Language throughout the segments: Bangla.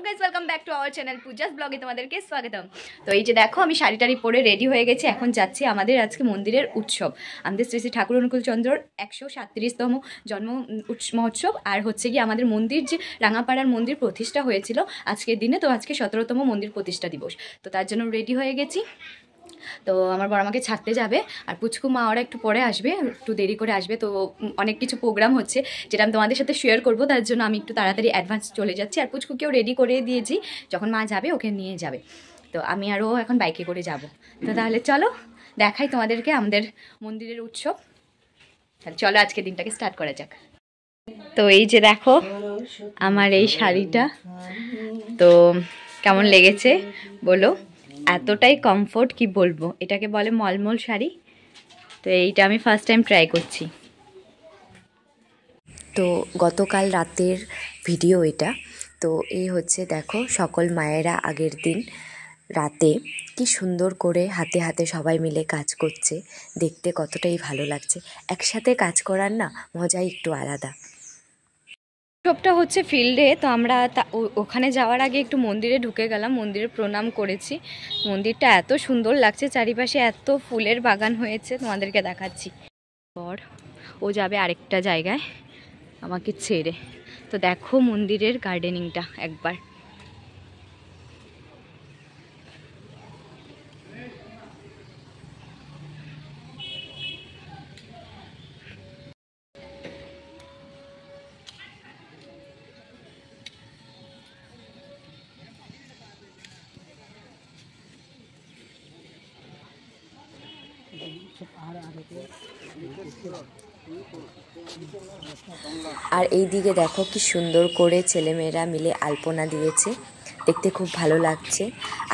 Guys welcome back to our channel Pooja's ब्लगे তোমাদেরকে স্বাগতম। তো এই যে দেখো আমি শাড়ি টাড়ি পরে রেডি হয়ে গেছি, এখন যাচ্ছি আমাদের আজকে মন্দিরের উৎসব, আমাদের শ্রী শ্রী ঠাকুর অনুকূল চন্দ্রর 137তম জন্ম মহোৎসব। আর হচ্ছে কি আমাদের মন্দির যে রাঙাপাড়ার মন্দির প্রতিষ্ঠা হয়েছিল আজকের দিনে, তো আজকে 17তম মন্দির প্রতিষ্ঠা দিবস, তো তার জন্য রেডি হয়ে গেছি। তো আমার বড় আমাকে ছাড়তে যাবে, আর পুচকু মা ওরা একটু পরে আসবে, একটু দেরি করে আসবে। তো অনেক কিছু প্রোগ্রাম হচ্ছে যেটা আমি তোমাদের সাথে শেয়ার করবো, তার জন্য আমি একটু তাড়াতাড়ি অ্যাডভান্স চলে যাচ্ছি। আর পুচকুকেও রেডি করে দিয়েছি, যখন মা যাবে ওকে নিয়ে যাবে। তো আমি আরও এখন বাইকে করে যাব। তো তাহলে চলো দেখাই তোমাদেরকে আমাদের মন্দিরের উৎসব। তাহলে চলো আজকে দিনটাকে স্টার্ট করা যাক। তো এই যে দেখো আমার এই শাড়িটা, তো কেমন লেগেছে বলো? এতটাই কমফোর্ট কি বলবো, এটাকে বলে মলমল শাড়ি। তো এইটা আমি ফার্স্ট টাইম ট্রাই করছি। তো গতকাল রাতের ভিডিও এটা। তো এই হচ্ছে দেখো সকল মায়েরা আগের দিন রাতে কি সুন্দর করে হাতে হাতে সবাই মিলে কাজ করছে, দেখতে কতটাই ভালো লাগছে। একসাথে কাজ করার না মজাই একটু আলাদা। উৎসবটা হচ্ছে ফিল্ডে, তো আমরা ওখানে যাওয়ার আগে একটু মন্দিরে ঢুকে গেলাম, মন্দিরে প্রণাম করেছি। মন্দিরটা এত সুন্দর লাগছে, চারিপাশে এত ফুলের বাগান হয়েছে, তোমাদেরকে দেখাচ্ছি। পর ও যাবে আরেকটা জায়গায় আমাকে ছেড়ে। তো দেখো মন্দিরের গার্ডেনিংটা একবার। আর এই দিকে দেখো কি সুন্দর করে ছেলেমেয়েরা মিলে আলপনা দিয়েছে, দেখতে খুব ভালো লাগছে।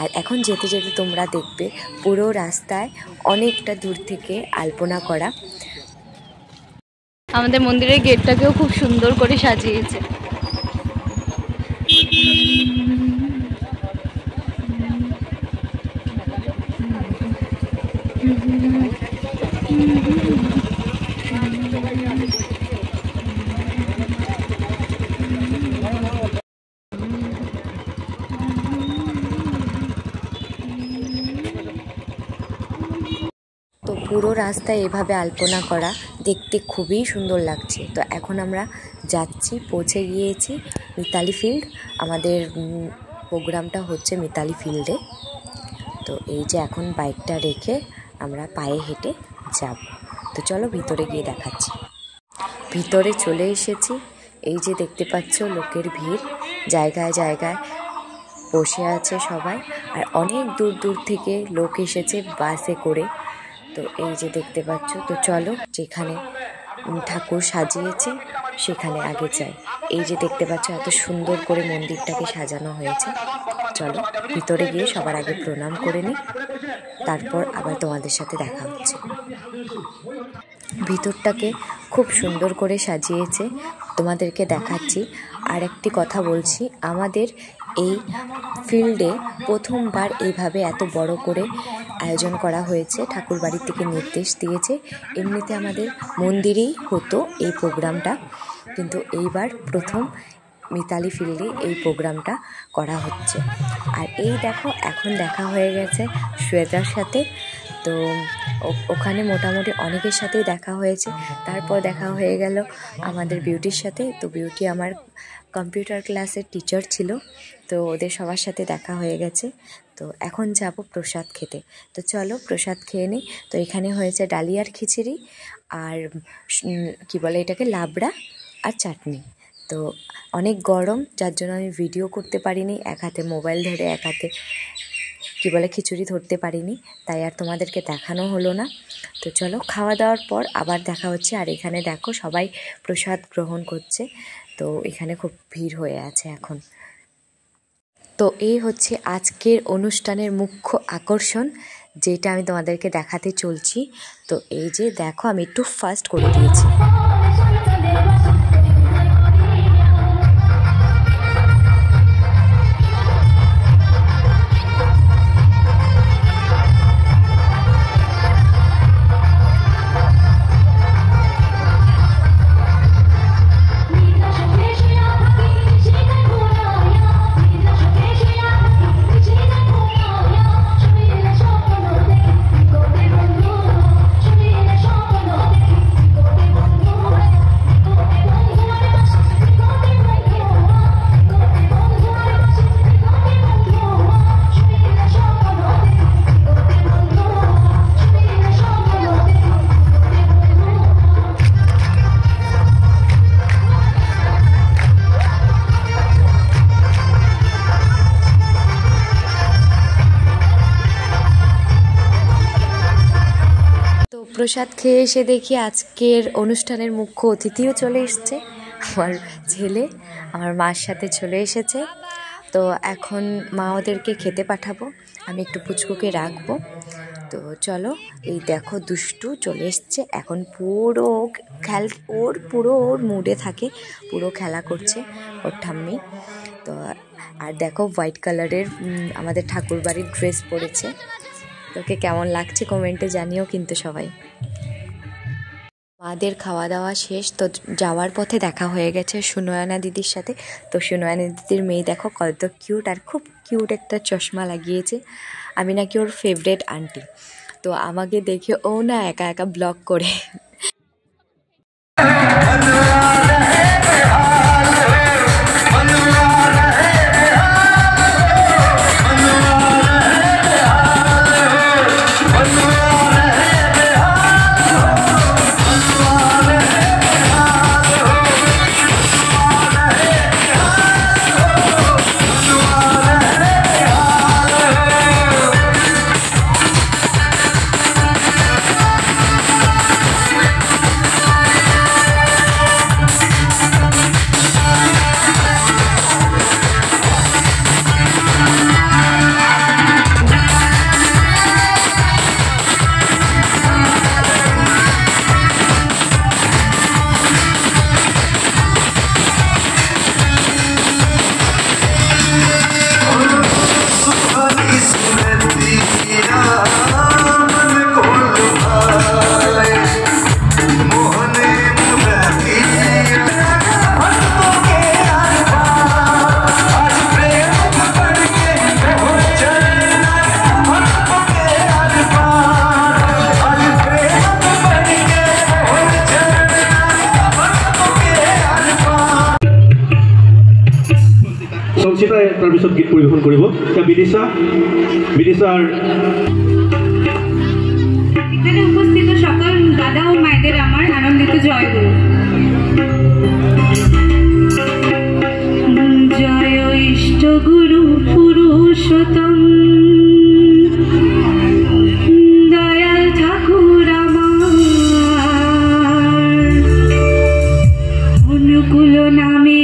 আর এখন যেতে যেতে তোমরা দেখবে পুরো রাস্তায় অনেকটা দূর থেকে আলপনা করা। আমাদের মন্দিরের গেটটাকেও খুব সুন্দর করে সাজিয়েছে। তো পুরো রাস্তায় এভাবে আলপনা করা দেখতে খুবই সুন্দর লাগছে। তো এখন আমরা যাচ্ছি, পৌঁছে গিয়েছি মিতালি ফিল্ড। আমাদের প্রোগ্রামটা হচ্ছে মিতালি ফিল্ডে। তো এই যে এখন বাইকটা রেখে আমরা পায়ে হেঁটে যাব। তো চলো ভিতরে গিয়ে দেখাচ্ছি। ভিতরে চলে এসেছি। এই যে দেখতে পাচ্ছ লোকের ভিড়, জায়গায় জায়গায় বসে আছে সবাই। আর অনেক দূর দূর থেকে লোক এসেছে বাসে করে। তো এই যে দেখতে পাচ্ছ। তো চলো যেখানে ঠাকুর সাজিয়েছে সেখানে আগে যাই। এই যে দেখতে পাচ্ছ এত সুন্দর করে মন্দিরটাকে সাজানো হয়েছে। চলো ভিতরে গিয়ে সবার আগে প্রণাম করে নিই, তারপর আবার তোমাদের সাথে দেখা হচ্ছে। ভিতরটাকে খুব সুন্দর করে সাজিয়েছে, তোমাদেরকে দেখাচ্ছি। আর একটি কথা বলছি, আমাদের এই ফিল্ডে প্রথমবার এইভাবে এত বড় করে আয়োজন করা হয়েছে। ঠাকুর বাড়ির থেকে নির্দেশ দিয়েছে। এমনিতে আমাদের মন্দিরেই হতো এই প্রোগ্রামটা, কিন্তু এইবার প্রথম মিতালি ফিল্ডে এই প্রোগ্রামটা করা হচ্ছে। আর এই দেখো এখন দেখা হয়ে গেছে শ্বেতার সাথে। তো ওখানে মোটামুটি অনেকের সাথেই দেখা হয়েছে। তারপর দেখা হয়ে গেল আমাদের বিউটির সাথে। তো বিউটি আমার কম্পিউটার ক্লাসের টিচার ছিল, তো ওদের সবার সাথে দেখা হয়ে গেছে। তো এখন যাব প্রসাদ খেতে। তো চলো প্রসাদ খেয়ে নিই। তো এখানে হয়েছে ডালিয়ার খিচুড়ি আর কি বলে এটাকে লাবড়া আর চাটনি। তো অনেক গরম, যার জন্য আমি ভিডিও করতে পারিনি, এক হাতে মোবাইল ধরে এক হাতে কি বলে খিচুড়ি ধরতে পারিনি, তাই আর তোমাদেরকে দেখানো হলো না। তো চলো খাওয়া দাওয়ার পর আবার দেখা হচ্ছে। আর এখানে দেখো সবাই প্রসাদ গ্রহণ করছে। তো এখানে খুব ভিড় হয়ে আছে এখন। তো এই হচ্ছে আজকের অনুষ্ঠানের মুখ্য আকর্ষণ, যেটা আমি তোমাদেরকে দেখাতে চলছি। তো এই যে দেখো আমি একটু ফাস্ট করে দিয়েছি। প্রসাদ খেয়ে এসে দেখি আজকের অনুষ্ঠানের মুখ্য অতিথিও চলে এসছে, আমার ছেলে আমার মার সাথে চলে এসেছে। তো এখন মা ওদেরকে খেতে পাঠাবো, আমি একটু পুচকুকে রাখবো। তো চলো, এই দেখো দুষ্টু চলে এসছে, এখন পুরো ওর মুডে থাকে, পুরো খেলা করছে ওর ঠাম্মি। তো আর দেখো হোয়াইট কালারের আমাদের ঠাকুর বাড়ির ড্রেস পরেছে। তোকে কেমন লাগছে কমেন্টে জানিও কিন্তু সবাই। মাদের খাওয়া দাওয়া শেষ, তো যাওয়ার পথে দেখা হয়ে গেছে সুনয়না দিদির সাথে। তো সুনয়না দিদির মেয়ে দেখো কত কিউট, আর খুব কিউট একটা চশমা লাগিয়েছে, আমি নাকি ওর ফেভারেট আন্টি। তো আমাকে দেখে ও না একা একা ব্লগ করে। সংচিতাই তাৰপিছত গীত পৰিৱেশন কৰিব। এতিয়া বিদিশাৰ এখানে উপস্থিত সকল দাদা ও মায়েদের আমার আনন্দিত জয়গুরু। জয় ইষ্ট গুরু পুরুষোত্তম দয়াল ঠাকুর আমার, অনুকূল নামে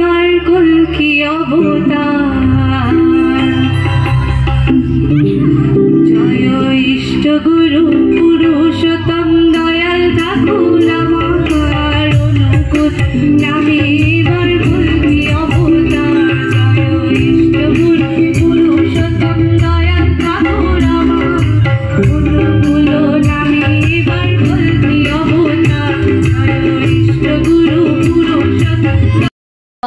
বার কল্কি অবতার। জয় ইষ্ট গুরু পুরুষোত্তম দয়াল ঠাকুর আমার, অনুকূল নামে বার কল্কি অবতার। জয় ইষ্ট গুরু পুরুষোত্তম দয়াল ঠাকুর আমার, অনুকূল নামে বার কল্কি অবতার। জয় ইষ্ট গুরু পুরুষোত্তম।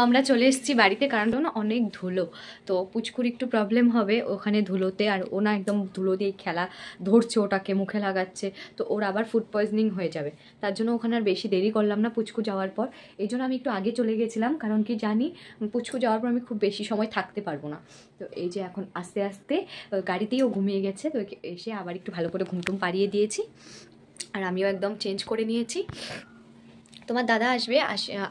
আমরা চলে এসেছি বাড়িতে, কারণ না অনেক ধুলো, তো পুচকুর একটু প্রবলেম হবে ওখানে ধুলোতে, আর ও না একদম ধুলো দিয়ে খেলা ধরছে, ওটাকে মুখে লাগাচ্ছে, তো ওর আবার ফুড পয়জনিং হয়ে যাবে। তার জন্য ওখানে আর বেশি দেরি করলাম না পুচকু যাওয়ার পর, এই জন্য আমি একটু আগে চলে গেছিলাম, কারণ কি জানি পুচকু যাওয়ার পর আমি খুব বেশি সময় থাকতে পারবো না। তো এই যে এখন আস্তে আস্তে গাড়িতেই ও ঘুমিয়ে গেছে, তো এসে আবার একটু ভালো করে ঘুমটুম পাড়িয়ে দিয়েছি, আর আমিও একদম চেঞ্জ করে নিয়েছি। তোমার দাদা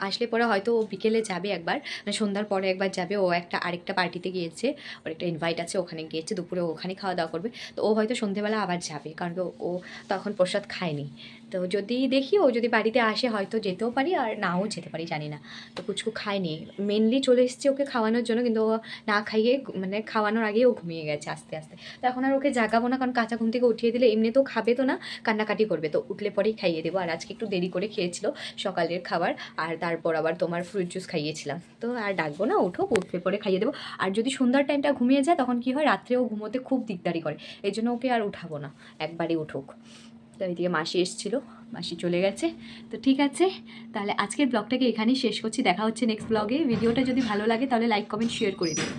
আসলে পরে হয়তো ও বিকেলে যাবে একবার, মানে সন্ধ্যার পরে একবার যাবে, ও আরেকটা পার্টিতে গিয়েছে, ওর একটা ইনভাইট আছে, ওখানে গিয়েছে, দুপুরে ওখানে খাওয়া দাওয়া করবে। তো ও হয়তো সন্ধ্যেবেলা আবার যাবে, কারণ ও তখন প্রসাদ খায়নি। তো যদি দেখি ও যদি বাড়িতে আসে হয়তো যেতেও পারি, আর নাও যেতে পারি, জানি না। তো পুচকু খায়নি, মেনলি চলে এসেছে ওকে খাওয়ানোর জন্য, কিন্তু ও না খাইয়ে মানে খাওয়ানোর আগেই ও ঘুমিয়ে গেছে আস্তে আস্তে। তো এখন আর ওকে জাগাবো না, কারণ কাঁচা ঘুম থেকে উঠিয়ে দিলে এমনি তো খাবে তো না, কান্নাকাটি করবে, তো উঠলে পরেই খাইয়ে দেবো। আর আজকে একটু দেরি করে খেয়েছিল সকালের খাবার, আর তারপর আবার তোমার ফ্রুট জুস খাইয়েছিলাম, তো আর ডাকবো না, উঠলে পরে খাইয়ে দেবো। আর যদি সন্ধ্যার টাইমটা ঘুমিয়ে যায় তখন কি হয়, রাত্রেও ঘুমোতে খুব দিকদারি করে, এই জন্য ওকে আর উঠাবো না, একবারই উঠুক। তো এইদিকে মাসি এসেছিলো, মাসি চলে গেছে। তো ঠিক আছে, তাহলে আজকের ব্লগটাকে এখানেই শেষ করছি, দেখা হচ্ছে নেক্সট ব্লগে। ভিডিওটা যদি ভালো লাগে তাহলে লাইক কমেন্ট শেয়ার করে দিন।